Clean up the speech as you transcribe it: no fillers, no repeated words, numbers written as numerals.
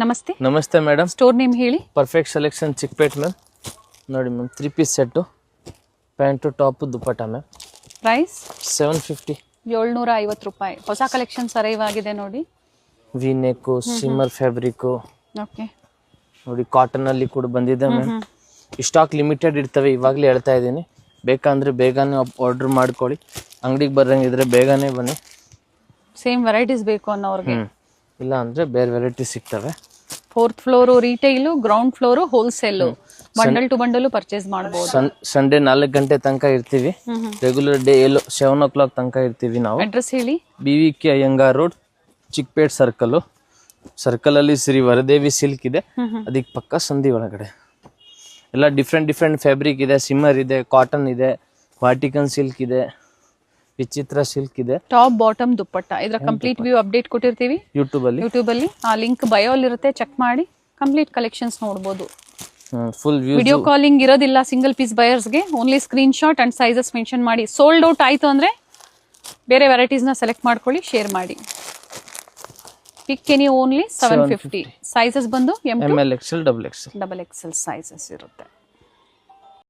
ನಮಸ್ತೆ. ನಮಸ್ತೆ madam. Store name ಹೇಳಿ. Perfect selection Chickpet ma'am. ನೋಡಿ ma'am 3 piece set, pant top dupatta ma'am. Price 750. 750 ರೂಪಾಯಿ. ಹೊಸ ಕಲೆಕ್ಷನ್ಸ್ ಅರೈವ್ ಆಗಿದೆ ನೋಡಿ. V neck, shimmer fabric. Okay ನೋಡಿ ಕಾಟನ್ ಅಲ್ಲಿ ಕೂಡ ಬಂದಿದೆ ಮ್ಯಾಮ್. ಸ್ಟಾಕ್ ಲಿಮಿಟೆಡ್ ಇರ್ತವೆ, ಇವಾಗಲೇ ಹೇಳ್ತಾ ಇದ್ದೀನಿ. ಬೇಕಂದ್ರೆ ಬೇಗನೆ ಆರ್ಡರ್ ಮಾಡ್ಕೊಳ್ಳಿ. ಅಂಗಡಿಗೆ ಬರಂಗಿದ್ರೆ ಬೇಗನೆ ಬನ್ನಿ. ಸೇಮ್ ವೆರೈಟೀಸ್ ಬೇಕು ಅನ್ನೋರ್ಗೆ, ಇಲ್ಲ ಅಂದ್ರೆ ಬೇರೆ ವೆರೈಟಿ ಸಿಗ್ತವೆ. 4th floor retail, ground floor wholesale, bundle to bundle purchase ಮಾಡಬಹುದು. ಸಂಡೇ 4 ಗಂಟೆ ತನಕ ಇರ್ತೀವಿ. ರೆಗ್ಯುಲರ್ ಡೇ 7 o'clock ತನಕ ಇರ್ತೀವಿ ನಾವು. ಅಡ್ರೆಸ್ ಹೇಳಿ. BVK Iyengar road, Chickpet circle ಅಲ್ಲಿ ಶ್ರೀ ವರದೇವಿ ಸಿಲ್ಕ್ ಇದೆ, ಅದಕ್ಕೆ ಪಕ್ಕ ಸಂಧಿ ಒಳಗಡೆ. ಎಲ್ಲ ಡಿಫ್ರೆಂಟ್ ಫ್ಯಾಬ್ರಿಕ್ ಇದೆ. ಸಿಮ್ಮರ್ ಇದೆ, ಕಾಟನ್ ಇದೆ, ವಾಟಿಕನ್ ಸಿಲ್ಕ್ ಇದೆ, ವಿಚಿತ್ರ ಸಿಲ್ಕ್ ಇದೆ. Top bottom dupatta. ಇದರ ಕಂಪ್ಲೀಟ್ ವ್ಯೂ ಅಪ್ಡೇಟ್ ಕೊಟ್ಟಿರ್ತೀವಿ ಯೂಟ್ಯೂಬ್ ಅಲ್ಲಿ. ಆ ಲಿಂಕ್ ಬಯೋ ಅಲ್ಲಿ ಇರುತ್ತೆ, ಚೆಕ್ ಮಾಡಿ ಕಂಪ್ಲೀಟ್ ಕಲೆಕ್ಷನ್ಸ್ ನೋಡಬಹುದು. Full view. ವಿಡಿಯೋ ಕಾಲಿಂಗ್ ಇರೋದಿಲ್ಲ ಸಿಂಗಲ್ ಪೀಸ್ ಬಯರ್ಸ್ಗೆ. Only screenshot and sizes mention ಮಾಡಿ. ಸೋಲ್ಡ್ ಔಟ್ ಆಯ್ತು ಅಂದ್ರೆ ಬೇರೆ ವೆರೈಟೀಸ್ ನ ಸೆಲೆಕ್ಟ್ ಮಾಡ್ಕೊಳ್ಳಿ, ಶೇರ್ ಮಾಡಿ. ಪಿಕ್ ಎನಿ ಓನ್ಲಿ 750. ಸೈಜಸ್ ಬಂದು M2, ML, XL, XXL sizes ಇರುತ್ತೆ.